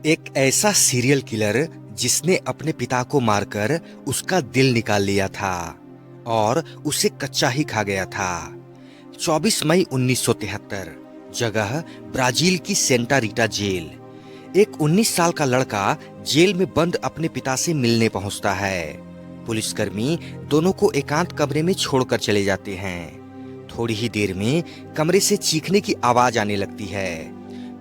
एक ऐसा serial killer जिसने अपने पिता को मारकर उसका दिल निकाल लिया था और उसे कच्चा ही खा गया था। 24 मई 1973, जगह ब्राजील की सेंटा रीटा जेल। एक 19 साल का लड़का जेल में बंद अपने पिता से मिलने पहुंचता है। पुलिसकर्मी दोनों को एकांत कमरे में छोड़कर चले जाते हैं। थोड़ी ही देर में कमरे से चीखने की आवाज आने लगती है।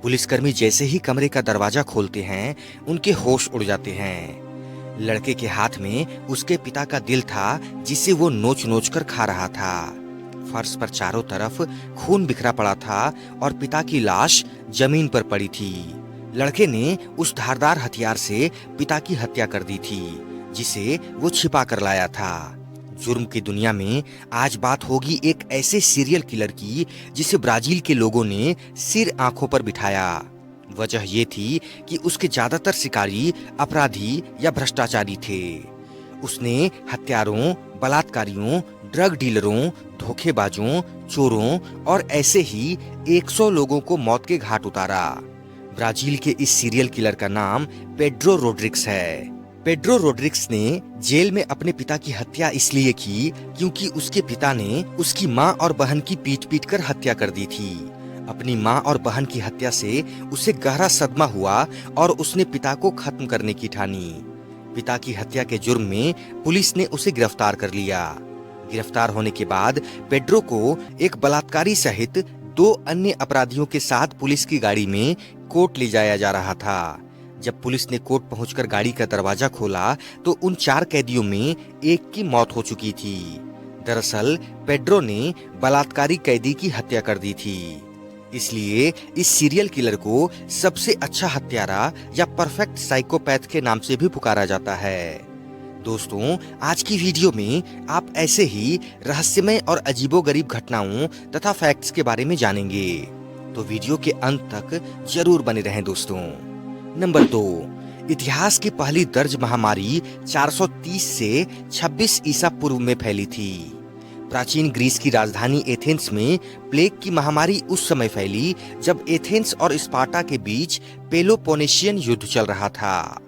पुलिसकर्मी जैसे ही कमरे का दरवाजा खोलते हैं, उनके होश उड़ जाते हैं। लड़के के हाथ में उसके पिता का दिल था, जिसे वो नोच नोच कर खा रहा था। फर्श पर चारों तरफ खून बिखरा पड़ा था और पिता की लाश जमीन पर पड़ी थी। लड़के ने उस धारदार हथियार से पिता की हत्या कर दी थी, जिसे वो छिपा कर लाया था। जुर्म की दुनिया में आज बात होगी एक ऐसे सीरियल किलर की जिसे ब्राजील के लोगों ने सिर आंखों पर बिठाया। वजह ये थी कि उसके ज्यादातर शिकारी अपराधी या भ्रष्टाचारी थे। उसने हत्यारों, बलात्कारियों, ड्रग डीलरों, धोखेबाजों, चोरों और ऐसे ही 100 लोगों को मौत के घाट उतारा। ब्राजील के इस सीरियल किलर का नाम पेड्रो रोड्रिग्स है। पेड्रो रोड्रिग्स ने जेल में अपने पिता की हत्या इसलिए की क्योंकि उसके पिता ने उसकी मां और बहन की पीट पीट कर हत्या कर दी थी। अपनी मां और बहन की हत्या से उसे गहरा सदमा हुआ और उसने पिता को खत्म करने की ठानी। पिता की हत्या के जुर्म में पुलिस ने उसे गिरफ्तार कर लिया। गिरफ्तार होने के बाद पेड्रो को एक बलात्कारी सहित 2 अन्य अपराधियों के साथ पुलिस की गाड़ी में कोर्ट ले जाया जा रहा था। जब पुलिस ने कोर्ट पहुंचकर गाड़ी का दरवाजा खोला तो उन 4 कैदियों में एक की मौत हो चुकी थी। दरअसल पेड्रो ने बलात्कारी कैदी की हत्या कर दी थी। इसलिए इस सीरियल किलर को सबसे अच्छा हत्यारा या परफेक्ट साइकोपैथ के नाम से भी पुकारा जाता है। दोस्तों, आज की वीडियो में आप ऐसे ही रहस्यमय और अजीबोगरीब घटनाओं तथा फैक्ट्स के बारे में जानेंगे, तो वीडियो के अंत तक जरूर बने रहें दोस्तों। नंबर 2, इतिहास की पहली दर्ज महामारी 430 से 26 ईसा पूर्व में फैली थी। प्राचीन ग्रीस की राजधानी एथेंस में प्लेग की महामारी उस समय फैली जब एथेंस और स्पार्टा के बीच पेलोपोनेशियन युद्ध चल रहा था।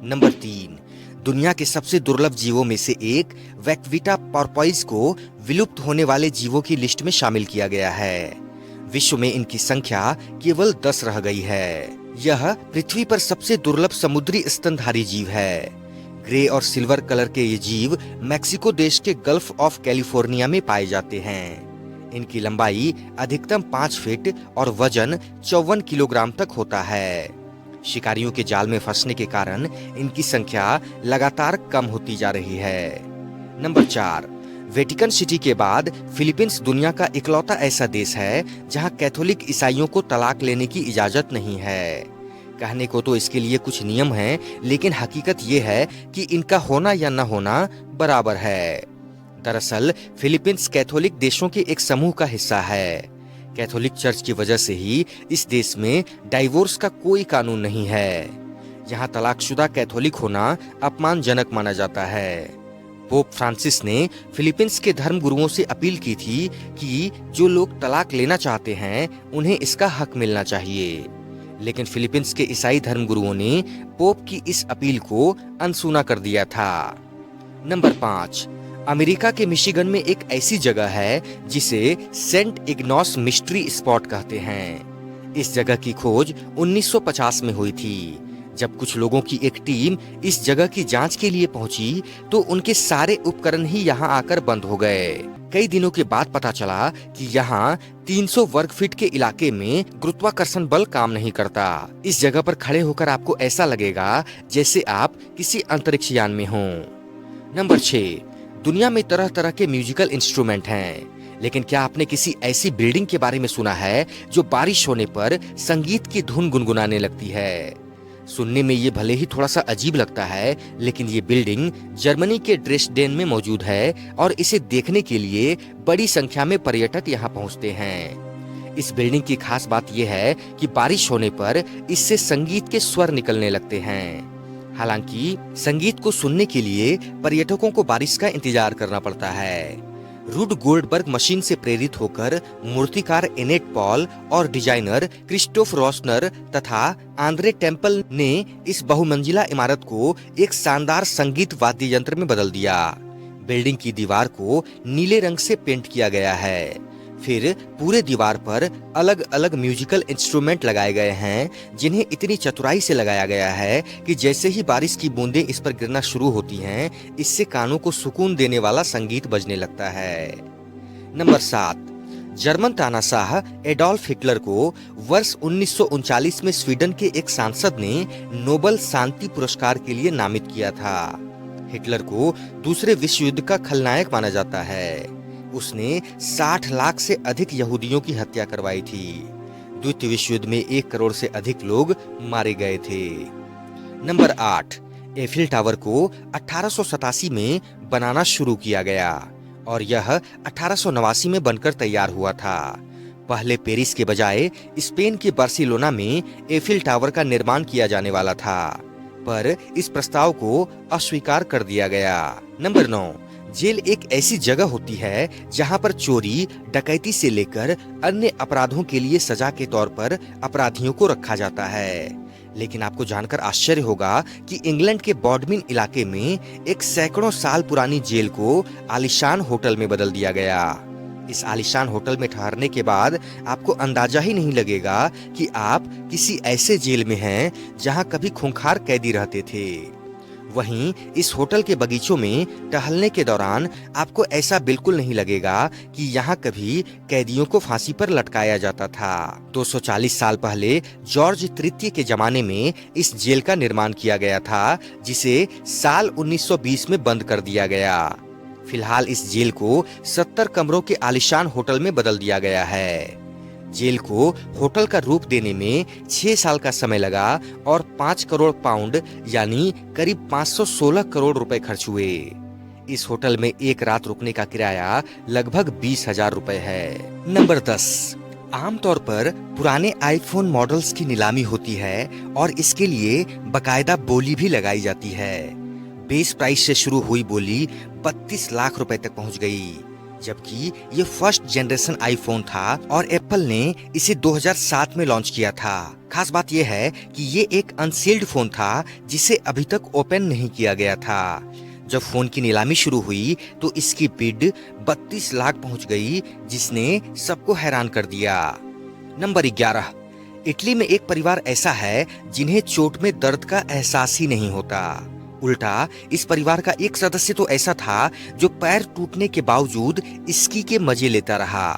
नंबर 3, दुनिया के सबसे दुर्लभ जीवों में से एक वैक्विटा पोर्पोइस को विलुप्त होने वाले जीवों की लिस्ट में शामिल किया गया है। विश्व में इनकी संख्या केवल 10 रह गई है। यह पृथ्वी पर सबसे दुर्लभ समुद्री स्तनधारी जीव है। ग्रे और सिल्वर कलर के ये जीव मैक्सिको देश के गल्फ ऑफ कैलिफोर्निया में पाए जाते हैं। इनकी लंबाई अधिकतम 5 फीट और वजन 54 किलोग्राम तक होता है। शिकारियों के जाल में फंसने के कारण इनकी संख्या लगातार कम होती जा रही है। नंबर 4, वेटिकन सिटी के बाद फिलीपींस दुनिया का इकलौता ऐसा देश है जहां कैथोलिक ईसाइयों को तलाक लेने की इजाजत नहीं है। कहने को तो इसके लिए कुछ नियम हैं, लेकिन हकीकत ये है कि इनका होना या न होना बराबर है। दरअसल फिलीपींस कैथोलिक देशों के एक समूह का हिस्सा है। कैथोलिक चर्च की वजह से ही इस देश में डाइवोर्स का कोई कानून नहीं है। यहाँ तलाकशुदा कैथोलिक होना अपमानजनक माना जाता है। पोप फ्रांसिस ने फिलीपींस के धर्म गुरुओं से अपील की थी कि जो लोग तलाक लेना चाहते हैं उन्हें इसका हक मिलना चाहिए, लेकिन फिलीपींस के ईसाई धर्म गुरुओं ने पोप की इस अपील को अनसुना कर दिया था। नंबर 5, अमेरिका के मिशिगन में एक ऐसी जगह है जिसे सेंट इग्नास मिस्ट्री स्पॉट कहते हैं। इस जगह की खोज 1950 में हुई थी। जब कुछ लोगों की एक टीम इस जगह की जांच के लिए पहुंची तो उनके सारे उपकरण ही यहां आकर बंद हो गए। कई दिनों के बाद पता चला कि यहाँ 300 वर्ग फीट के इलाके में गुरुत्वाकर्षण बल काम नहीं करता। इस जगह पर खड़े होकर आपको ऐसा लगेगा जैसे आप किसी अंतरिक्ष यान में हों। नंबर 6, दुनिया में तरह तरह के म्यूजिकल इंस्ट्रूमेंट हैं, लेकिन क्या आपने किसी ऐसी बिल्डिंग के बारे में सुना है जो बारिश होने पर संगीत की धुन गुनगुनाने लगती है? सुनने में ये भले ही थोड़ा सा अजीब लगता है, लेकिन ये बिल्डिंग जर्मनी के ड्रेसडेन में मौजूद है और इसे देखने के लिए बड़ी संख्या में पर्यटक यहाँ पहुँचते हैं। इस बिल्डिंग की खास बात यह है कि बारिश होने पर इससे संगीत के स्वर निकलने लगते हैं। हालांकि संगीत को सुनने के लिए पर्यटकों को बारिश का इंतजार करना पड़ता है। रूड गोल्डबर्ग मशीन से प्रेरित होकर मूर्तिकार एनेट पॉल और डिजाइनर क्रिस्टोफ रोस्नर तथा आंद्रे टेम्पल ने इस बहुमंजिला इमारत को एक शानदार संगीत वाद्य यंत्र में बदल दिया। बिल्डिंग की दीवार को नीले रंग से पेंट किया गया है। फिर पूरे दीवार पर अलग अलग म्यूजिकल इंस्ट्रूमेंट लगाए गए हैं, जिन्हें इतनी चतुराई से लगाया गया है कि जैसे ही बारिश की बूंदें इस पर गिरना शुरू होती हैं, इससे कानों को सुकून देने वाला संगीत बजने लगता है। नंबर 7, जर्मन तानाशाह एडोल्फ हिटलर को वर्ष 1939 में स्वीडन के एक सांसद ने नोबेल शांति पुरस्कार के लिए नामित किया था। हिटलर को दूसरे विश्व युद्ध का खलनायक माना जाता है। उसने 60 लाख से अधिक यहूदियों की हत्या करवाई थी। द्वितीय विश्व युद्ध में 1 करोड़ से अधिक लोग मारे गए थे। नंबर 8, एफिल टावर को 1887 में बनाना शुरू किया गया और यह 1889 में बनकर तैयार हुआ था। पहले पेरिस के बजाय स्पेन के बार्सिलोना में एफिल टावर का निर्माण किया जाने वाला था, पर इस प्रस्ताव को अस्वीकार कर दिया गया। नंबर 9, जेल एक ऐसी जगह होती है जहां पर चोरी, डकैती से लेकर अन्य अपराधों के लिए सजा के तौर पर अपराधियों को रखा जाता है। लेकिन आपको जानकर आश्चर्य होगा कि इंग्लैंड के बॉडमिन इलाके में एक सैकड़ों साल पुरानी जेल को आलीशान होटल में बदल दिया गया। इस आलीशान होटल में ठहरने के बाद आपको अंदाजा ही नहीं लगेगा कि आप किसी ऐसे जेल में हैं जहां कभी खूंखार कैदी रहते थे। वहीं इस होटल के बगीचों में टहलने के दौरान आपको ऐसा बिल्कुल नहीं लगेगा कि यहाँ कभी कैदियों को फांसी पर लटकाया जाता था। 240 साल पहले जॉर्ज तृतीय के जमाने में इस जेल का निर्माण किया गया था, जिसे साल 1920 में बंद कर दिया गया। फिलहाल इस जेल को 70 कमरों के आलीशान होटल में बदल दिया गया है। जेल को होटल का रूप देने में 6 साल का समय लगा और 5 करोड़ पाउंड यानी करीब 516 करोड़ रुपए खर्च हुए। इस होटल में एक रात रुकने का किराया लगभग 20,000 रुपए है। नंबर 10, आमतौर पर पुराने आईफोन मॉडल्स की नीलामी होती है और इसके लिए बकायदा बोली भी लगाई जाती है। बेस प्राइस से शुरू हुई बोली 32 लाख रुपए तक पहुंच गई, जबकि ये फर्स्ट जनरेशन आईफोन था और एप्पल ने इसे 2007 में लॉन्च किया था। खास बात यह है कि ये एक अनसील्ड फोन था जिसे अभी तक ओपन नहीं किया गया था। जब फोन की नीलामी शुरू हुई तो इसकी बिड 32 लाख पहुंच गई, जिसने सबको हैरान कर दिया। नंबर 11, इटली में एक परिवार ऐसा है जिन्हें चोट में दर्द का एहसास ही नहीं होता। उल्टा इस परिवार का एक सदस्य तो ऐसा था जो पैर टूटने के बावजूद स्की के मजे लेता रहा।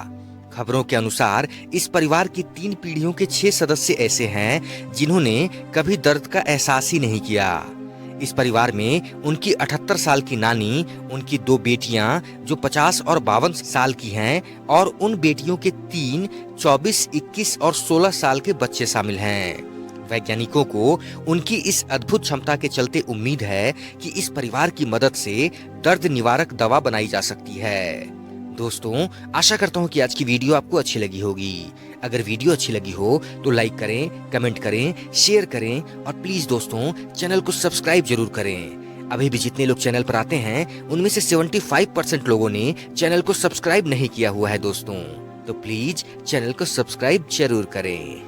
खबरों के अनुसार इस परिवार की 3 पीढ़ियों के 6 सदस्य ऐसे हैं जिन्होंने कभी दर्द का एहसास ही नहीं किया। इस परिवार में उनकी 78 साल की नानी, उनकी 2 बेटियां जो 50 और 52 साल की हैं और उन बेटियों के 3, 24, 21 और 16 साल के बच्चे शामिल हैं। वैज्ञानिकों को उनकी इस अद्भुत क्षमता के चलते उम्मीद है कि इस परिवार की मदद से दर्द निवारक दवा बनाई जा सकती है। दोस्तों, आशा करता हूँ कि आज की वीडियो आपको अच्छी लगी होगी। अगर वीडियो अच्छी लगी हो तो लाइक करें, कमेंट करें, शेयर करें और प्लीज दोस्तों चैनल को सब्सक्राइब जरूर करें। अभी भी जितने लोग चैनल पर आते हैं उनमें से 75% लोगों ने चैनल को सब्सक्राइब नहीं किया हुआ है दोस्तों, तो प्लीज चैनल को सब्सक्राइब जरूर करें।